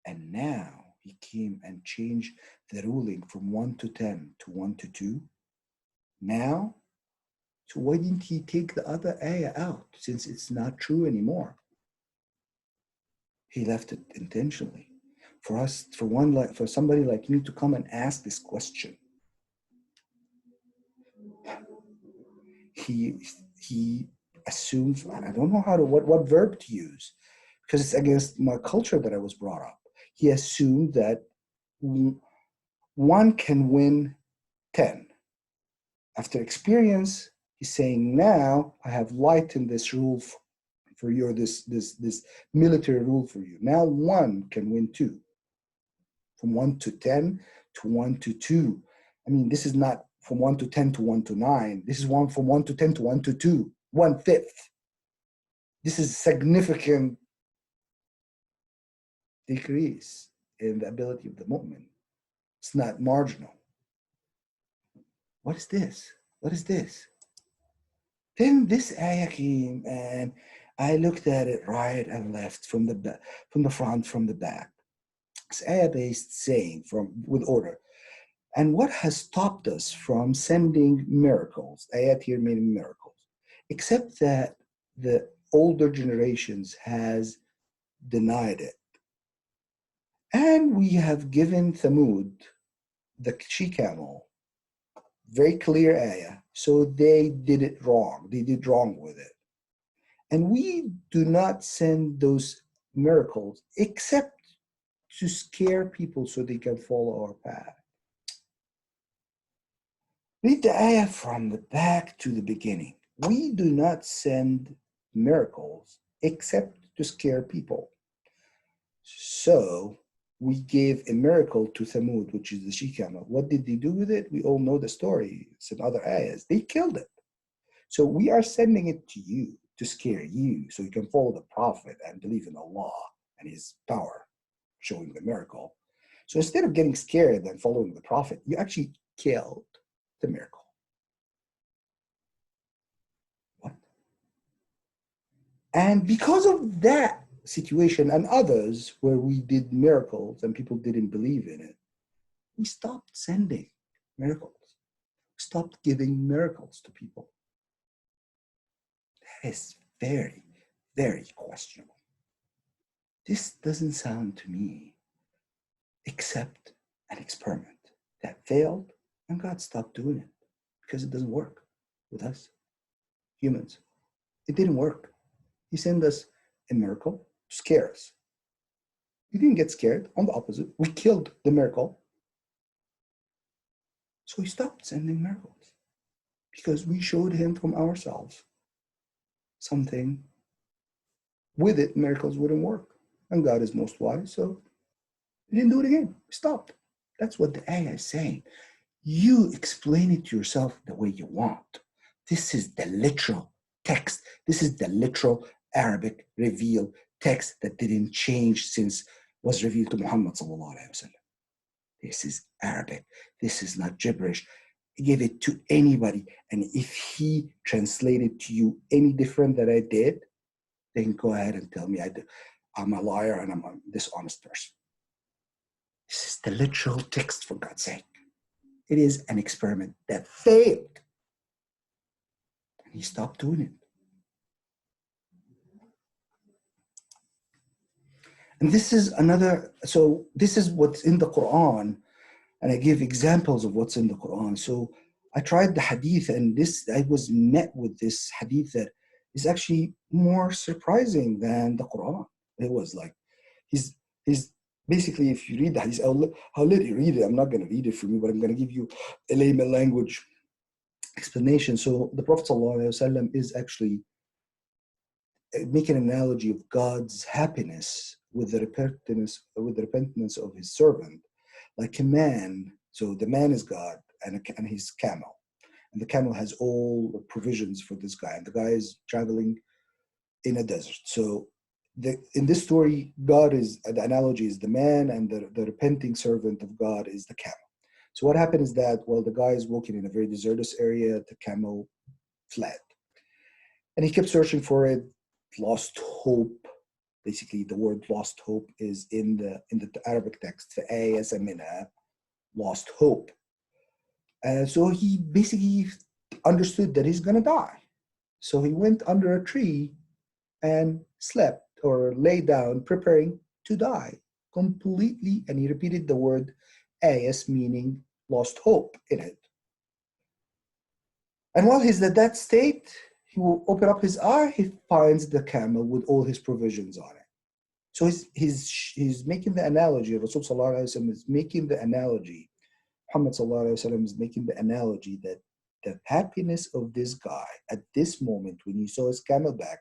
And now he came and changed the ruling from 1 to 10 to 1 to 2. Now, so why didn't he take the other ayah out since it's not true anymore? He left it intentionally. For us, for somebody like me to come and ask this question, he assumes, I don't know what verb to use, because it's against my culture that I was brought up. He assumed that one can win 10. After experience, he's saying, now I have lightened this rule for you, or this military rule for you. Now one can win 2. From 1 to 10 to 1 to 2. I mean, this is not from 1 to 10 to 1 to 9. This is from 1 to 10 to 1 to 2, 1/5. This is significant decrease in the ability of the mu'min. It's not marginal. What is this? What is this? Then this ayah came and I looked at it right and left, from the front, from the back. It's ayah-based saying with order. And what has stopped us from sending miracles, ayat here meaning miracles, except that the older generations has denied it. And we have given Thamud, the she-camel, very clear ayah, so they did it wrong. They did wrong with it. And we do not send those miracles except to scare people so they can follow our path. Read the ayah from the back to the beginning. We do not send miracles except to scare people. So we gave a miracle to Thamud, which is the she-camel. What did they do with it? We all know the story. It's in other ayahs. They killed it. So we are sending it to you to scare you so you can follow the Prophet and believe in Allah and his power, showing the miracle. So instead of getting scared and following the Prophet, you actually killed the miracle. What? And because of that situation and others where we did miracles and people didn't believe in it, we stopped sending miracles, stopped giving miracles to people. That is very, very questionable. This doesn't sound to me except an experiment that failed and God stopped doing it because it doesn't work with us humans. It didn't work. He sent us a miracle to scare us. We didn't get scared. On the opposite, we killed the miracle. So he stopped sending miracles because we showed him from ourselves something. With it, miracles wouldn't work. And God is most wise, so he didn't do it again. He stopped. That's what the ayah is saying. You explain it to yourself the way you want. This is the literal text. This is the literal Arabic revealed text that didn't change since was revealed to Muhammad sallallahu alaihi wasallam. This is Arabic. This is not gibberish. Give it to anybody, and if he translated to you any different than I did, then go ahead and tell me I'm a liar and I'm a dishonest person. This is the literal text, for God's sake. It is an experiment that failed. And he stopped doing it. And this is this is what's in the Quran, and I give examples of what's in the Quran. So I tried the hadith, and I was met with this hadith that is actually more surprising than the Quran. It was like, he's basically, if you read the hadith, I'll let you read it. I'm not going to read it for you, but I'm going to give you a layman language explanation. So the Prophet ﷺ is actually make an analogy of God's happiness with the repentance of his servant, like a man. So the man is God and his camel. And the camel has all the provisions for this guy. And the guy is traveling in a desert. So in this story, the analogy is the man, and the repenting servant of God is the camel. So what happened is that while the guy is walking in a very desertous area, the camel fled. And he kept searching for it, lost hope. Basically, the word lost hope is in the Arabic text, فَآيَسَ مِنْهَا, lost hope. So he basically understood that he's going to die. So he went under a tree and slept or lay down, preparing to die completely. And he repeated the word ayas, meaning lost hope, in it. And while he's in that state, he will open up his eye, he finds the camel with all his provisions on it. So he's making the analogy, Rasul Sallallahu Alaihi Wasallam is making the analogy, Muhammad Sallallahu Alaihi Wasallam is making the analogy that the happiness of this guy at this moment when he saw his camelback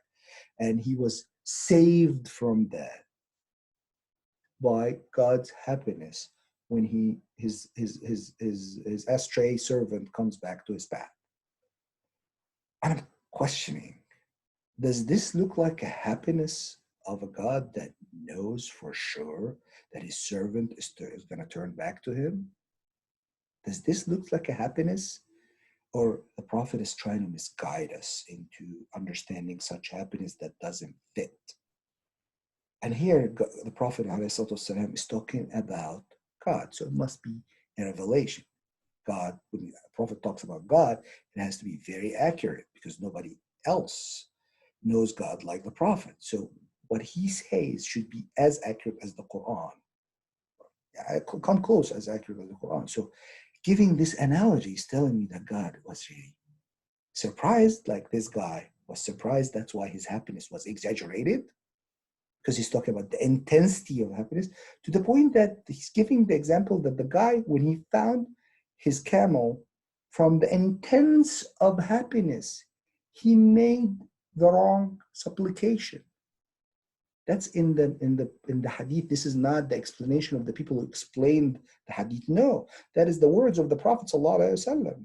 and he was saved from death by God's happiness when his astray servant comes back to his path. And I'm questioning, does this look like a happiness of a God that knows for sure that his servant is going to turn back to him? Does this look like a happiness? Or the Prophet is trying to misguide us into understanding such happiness that doesn't fit? And here the Prophet ﷺ is talking about God. So it must be a revelation. God, when the Prophet talks about God, it has to be very accurate because nobody else knows God like the Prophet. So what he says should be as accurate as the Quran. Come close as accurate as the Quran. So giving this analogy is telling me that God was really surprised, like this guy was surprised. That's why his happiness was exaggerated, because he's talking about the intensity of happiness, to the point that he's giving the example that the guy, when he found his camel, from the intense of happiness, he made the wrong supplication. That's in the hadith. This is not the explanation of the people who explained the hadith. No, that is the words of the Prophet ﷺ,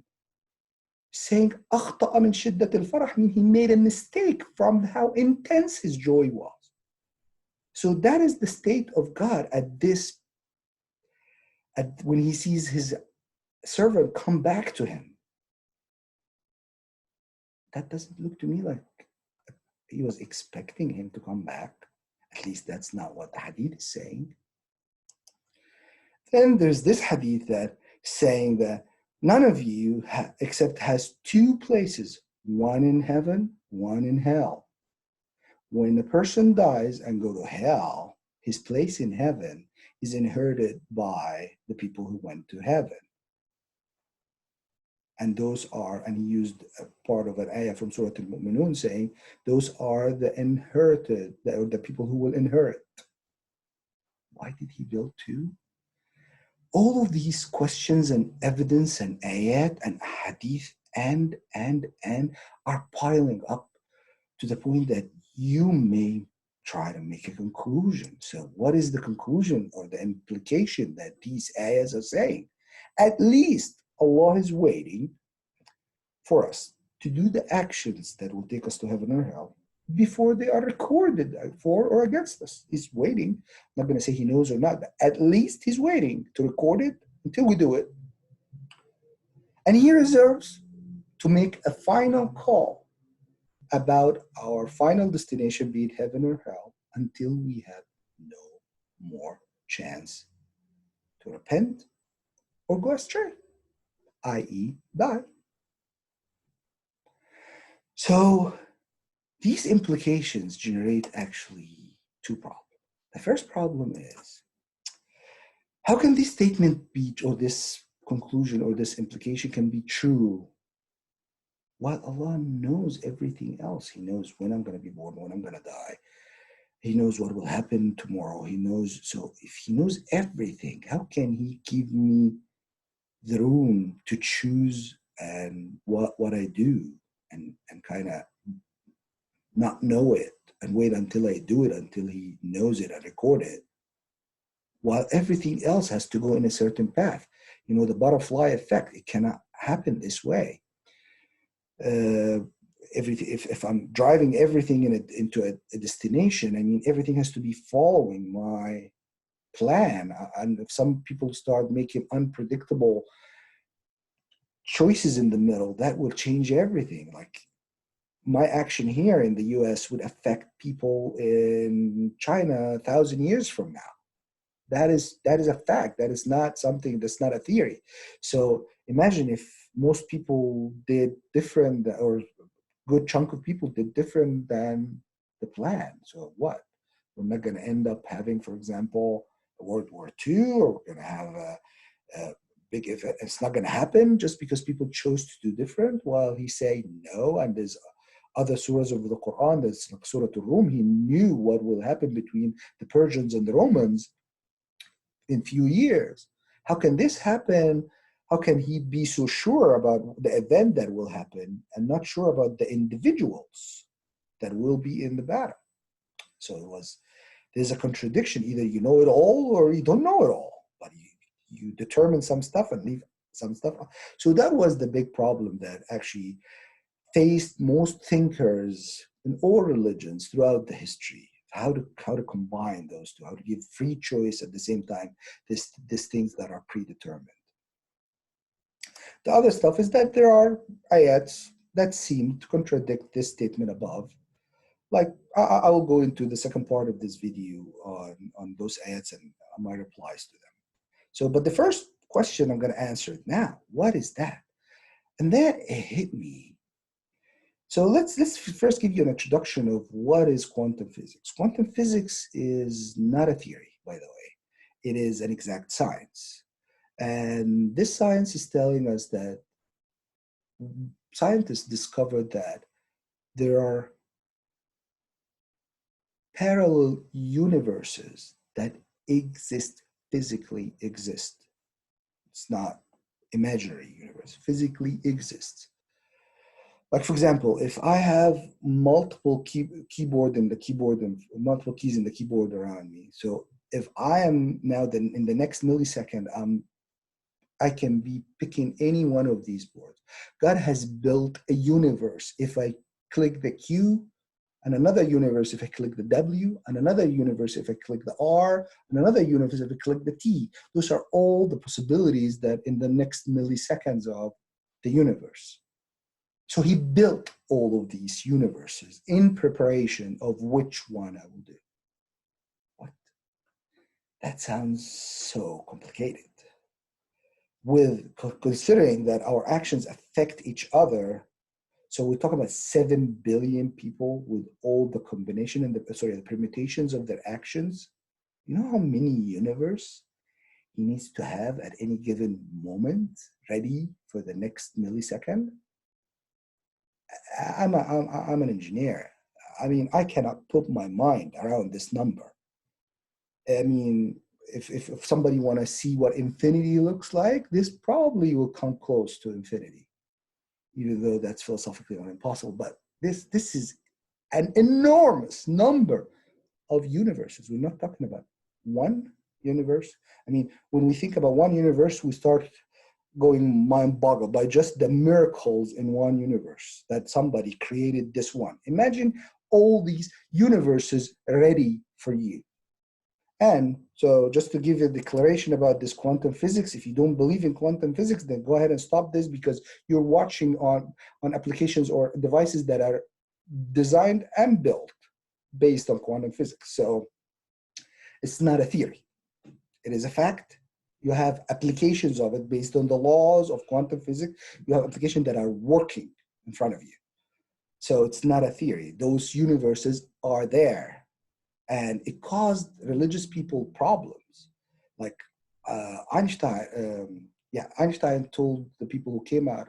saying أخطأ من شدة الفرح, meaning he made a mistake from how intense his joy was. So that is the state of God when he sees his servant come back to him. That doesn't look to me like he was expecting him to come back. At least that's not what the hadith is saying. Then there's this hadith that saying that none of you except has two places, one in heaven, one in hell. When a person dies and go to hell, his place in heaven is inherited by the people who went to heaven. And those are, and he used a part of an ayah from Surah Al-Mu'minun saying, those are the inherited, or the people who will inherit. Why did he build two? All of these questions and evidence and ayat and hadith and are piling up to the point that you may try to make a conclusion. So what is the conclusion or the implication that these ayahs are saying? At least Allah is waiting for us to do the actions that will take us to heaven or hell before they are recorded for or against us. He's waiting. I'm not going to say he knows or not, but at least he's waiting to record it until we do it. And he reserves to make a final call about our final destination, be it heaven or hell, until we have no more chance to repent or go astray, i.e., die. So these implications generate actually two problems. The first problem is, how can this statement be, or this conclusion or this implication can be true while Allah knows everything else? He knows when I'm going to be born, when I'm going to die. He knows what will happen tomorrow. He knows. So if he knows everything, how can he give me the room to choose and what I do and kind of not know it and wait until I do it, until he knows it and record it, while everything else has to go in a certain path. The butterfly effect, it cannot happen this way. If I'm driving everything into a destination, I mean, everything has to be following my plan. And if some people start making unpredictable choices in the middle, that will change everything. Like my action here in the US would affect people in China 1,000 years from now. That is a fact. That is not something, that's not a theory. So imagine if most people did different, or a good chunk of people did different than the plan. So what? We're not going to end up having, for example, a World War II, or we're going to have a big event. It's not going to happen just because people chose to do different. While he said no, and there's other surahs of the Quran, there's like Surah Al-Rum, he knew what will happen between the Persians and the Romans in few years. How can this happen? How can he be so sure about the event that will happen and not sure about the individuals that will be in the battle? So there's a contradiction. Either you know it all or you don't know it all, but you determine some stuff and leave some stuff. So that was the big problem that actually faced most thinkers in all religions throughout the history. How to combine those two, how to give free choice at the same time, these things that are predetermined. The other stuff is that there are ayats that seem to contradict this statement above. Like I will go into the second part of this video on those ayats and my replies to them. So, but the first question I'm going to answer now, what is that? And then it hit me. So let's first give you an introduction of what is quantum physics. Quantum physics is not a theory, by the way. It is an exact science. And this science is telling us that scientists discovered that there are parallel universes that physically exist. It's not imaginary universe, physically exists. Like, for example, if I have multiple keyboard in the keyboard and multiple keys in the keyboard around me, so if I am now then in the next millisecond, I can be picking any one of these boards. God has built a universe. If I click the Q, and another universe if I click the W, and another universe if I click the R, and another universe if I click the T. Those are all the possibilities that in the next milliseconds of the universe. So he built all of these universes in preparation of which one I will do. What? That sounds so complicated. With considering that our actions affect each other, so we're talking about 7 billion people with all the combination and the permutations of their actions. You know how many universe he needs to have at any given moment ready for the next millisecond? I'm an engineer. I mean, I cannot put my mind around this number. I mean, if somebody want to see what infinity looks like, this probably will come close to infinity, even though that's philosophically impossible. But this is an enormous number of universes. We're not talking about one universe. I mean, when we think about one universe, we start going mind-boggled by just the miracles in one universe that somebody created this one. Imagine all these universes ready for you. And so just to give you a declaration about this quantum physics, if you don't believe in quantum physics, then go ahead and stop this, because you're watching on applications or devices that are designed and built based on quantum physics. So it's not a theory. It is a fact. You have applications of it based on the laws of quantum physics. You have applications that are working in front of you. So it's not a theory. Those universes are there. And it caused religious people problems. Like Einstein told the people who came out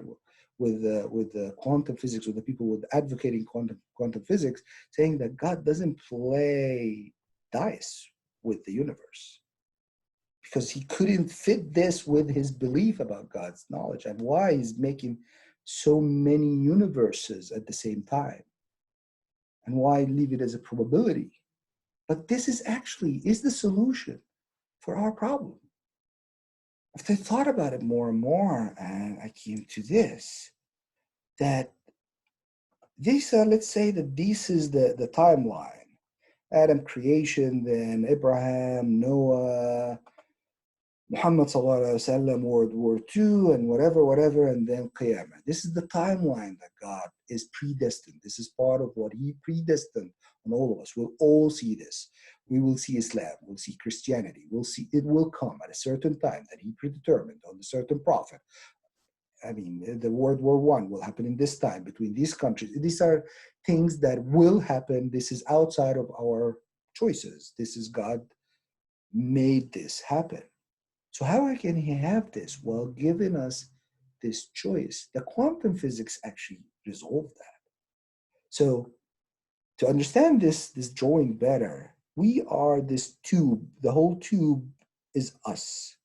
with quantum physics, or the people with advocating quantum physics, saying that God doesn't play dice with the universe, because he couldn't fit this with his belief about God's knowledge and why he's making so many universes at the same time. And why leave it as a probability? But this is actually is the solution for our problem. If I thought about it more and more, and I came to this, that these are, let's say that this is the timeline. Adam creation, then Abraham, Noah, Muhammad sallallahu alaihi wasallam, World War II, and whatever, and then Qiyamah. This is the timeline that God is predestined. This is part of what He predestined on all of us. We'll all see this. We will see Islam. We'll see Christianity. We'll see it will come at a certain time that He predetermined on a certain prophet. I mean, the World War I will happen in this time between these countries. These are things that will happen. This is outside of our choices. This is God made this happen. So how can He have this? Well, giving us this choice. The quantum physics actually resolve that. So to understand this drawing better, we are this tube. The whole tube is us,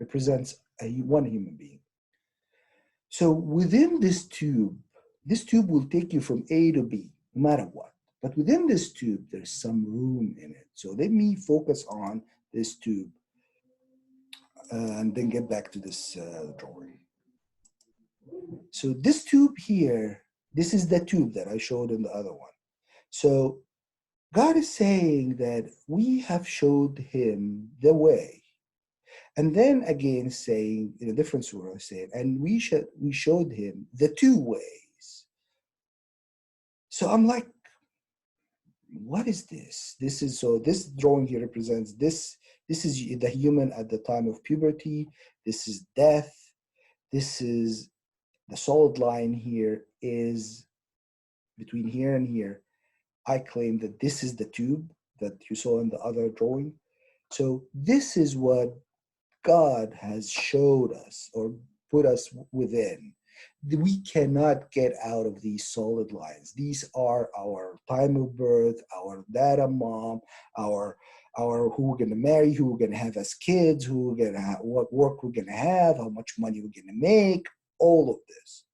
represents one human being. So within this tube will take you from A to B, no matter what. But within this tube, there's some room in it. So let me focus on this tube and then get back to this drawing. So this tube here, this is the tube that I showed in the other one. So God is saying that we have showed Him the way. And then again saying, in a different surah, saying, and we showed Him the two ways. So I'm like, what is this? This drawing here represents this. This is the human at the time of puberty. This is death. This is the solid line here is between here and here. I claim that this is the tube that you saw in the other drawing. So this is what God has showed us or put us within. We cannot get out of these solid lines. These are our time of birth, our dad and mom, our who we're going to marry, who we're going to have as kids, who we're going to have, what work we're going to have, how much money we're going to make, all of this.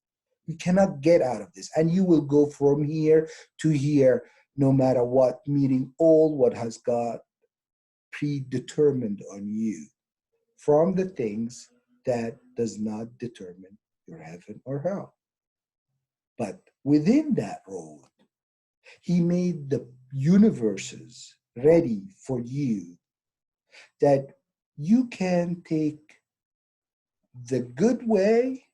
You cannot get out of this. And you will go from here to here, no matter what, meeting all what has God predetermined on you from the things that does not determine your heaven or hell. But within that road, He made the universes ready for you that you can take the good way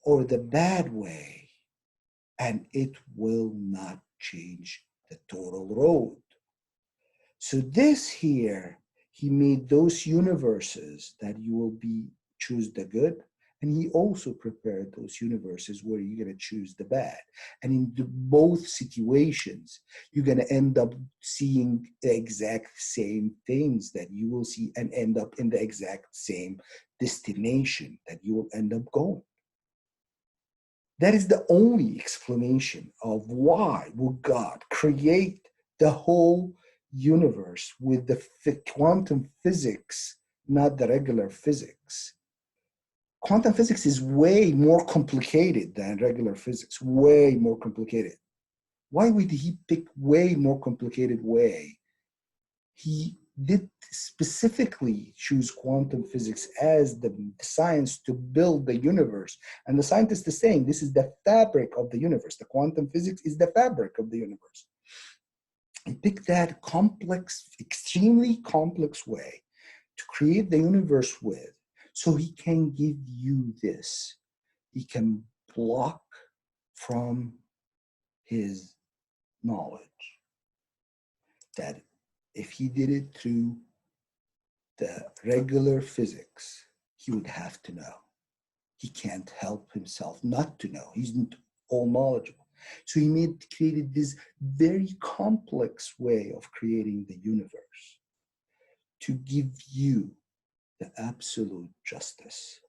or the bad way, and it will not change the total road. So this here, He made those universes that you will choose the good, and He also prepared those universes where you're going to choose the bad. And in both situations, you're going to end up seeing the exact same things that you will see and end up in the exact same destination that you will end up going. That is the only explanation of why would God create the whole universe with the quantum physics, not the regular physics. Quantum physics is way more complicated than regular physics, way more complicated. Why would He pick way more complicated way? He did specifically choose quantum physics as the science to build the universe. And the scientist is saying this is the fabric of the universe. The quantum physics is the fabric of the universe. He picked that complex, extremely complex way to create the universe with, so He can give you this. He can block from His knowledge that if He did it through the regular physics, He would have to know. He can't help Himself not to know. He's not all knowledgeable. So He created this very complex way of creating the universe to give you the absolute justice.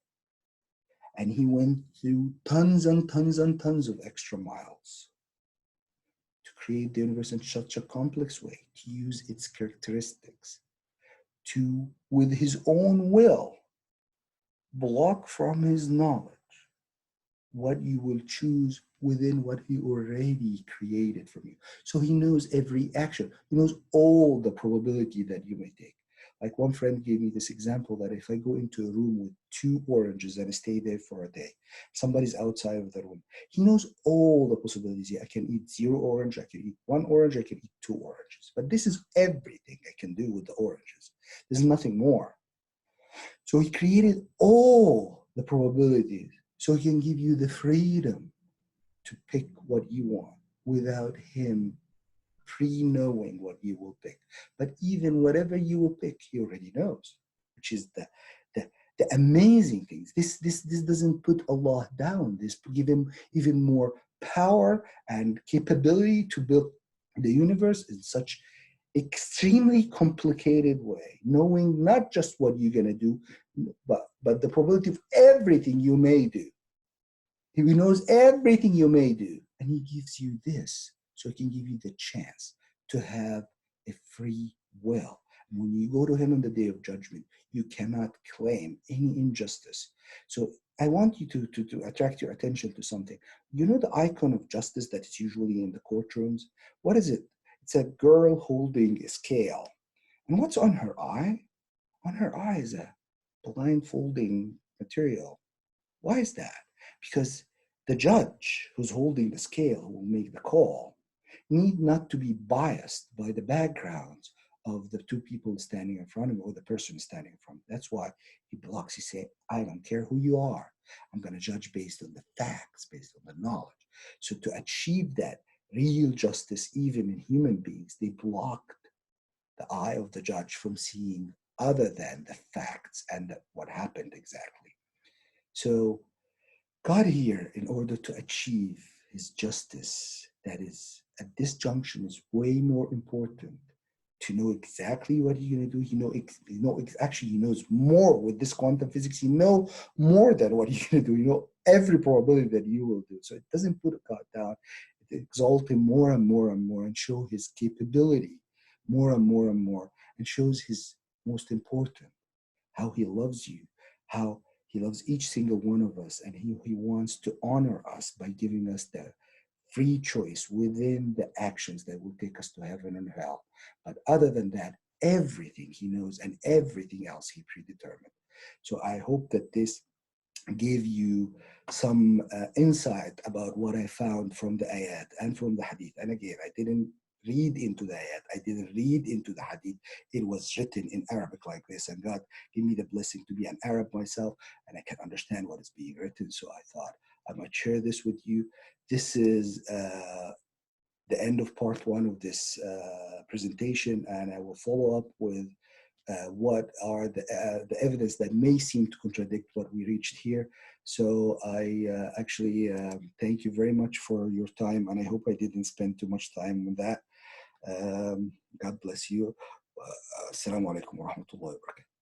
And He went through tons and tons and tons of extra miles to create the universe in such a complex way, to use its characteristics, to, with His own will, block from His knowledge what you will choose within what he already created from you. So he knows every action. He knows all the probability that you may take. Like one friend gave me this example that if I go into a room with 2 oranges and stay there for a day, somebody's outside of the room. He knows all the possibilities. I can eat 0 orange, I can eat 1 orange, I can eat 2 oranges. But this is everything I can do with the oranges. There's nothing more. So he created all the probabilities so he can give you the freedom to pick what you want without him pre-knowing what you will pick. But even whatever you will pick, he already knows, which is the, the amazing things. This doesn't put Allah down. This give him even more power and capability to build the universe in such extremely complicated way, knowing not just what you're going to do, but the probability of everything you may do. He knows everything you may do, and he gives you this so he can give you the chance to have a free will. And when you go to him on the day of judgment, you cannot claim any injustice. So I want you to attract your attention to something. You know the icon of justice that is usually in the courtrooms? What is it? It's a girl holding a scale. And what's on her eye? On her eye is a blindfolding material. Why is that? Because the judge who's holding the scale, who will make the call, need not to be biased by the backgrounds of the 2 people standing in front of him or the person standing in front of him. That's why he blocks. He says, I don't care who you are. I'm going to judge based on the facts, based on the knowledge. So to achieve that real justice, even in human beings, they blocked the eye of the judge from seeing other than the facts and what happened exactly. So God here, in order to achieve his justice, that is, at this junction, is way more important to know exactly what you're going to do. Actually, he knows more with this quantum physics. You know more than what you're going to do. You know every probability that you will do. So it doesn't put God down. It exalts him more and more and more and show his capability more and more and more and shows his most important, how he loves you, how he loves each single one of us, and he wants to honor us by giving us the free choice within the actions that will take us to heaven and hell. But other than that, everything he knows and everything else he predetermined. So I hope that this gave you some insight about what I found from the ayat and from the hadith. And again, I didn't read into the ayat. I didn't read into the hadith. It was written in Arabic like this. And God gave me the blessing to be an Arab myself, and I can understand what is being written. So I thought I might share this with you. This is the end of part 1 of this presentation, and I will follow up with what are the evidence that may seem to contradict what we reached here. So I actually thank you very much for your time, and I hope I didn't spend too much time on that. God bless you. Assalamu alaikum wa rahmatullahi wa barakatuh.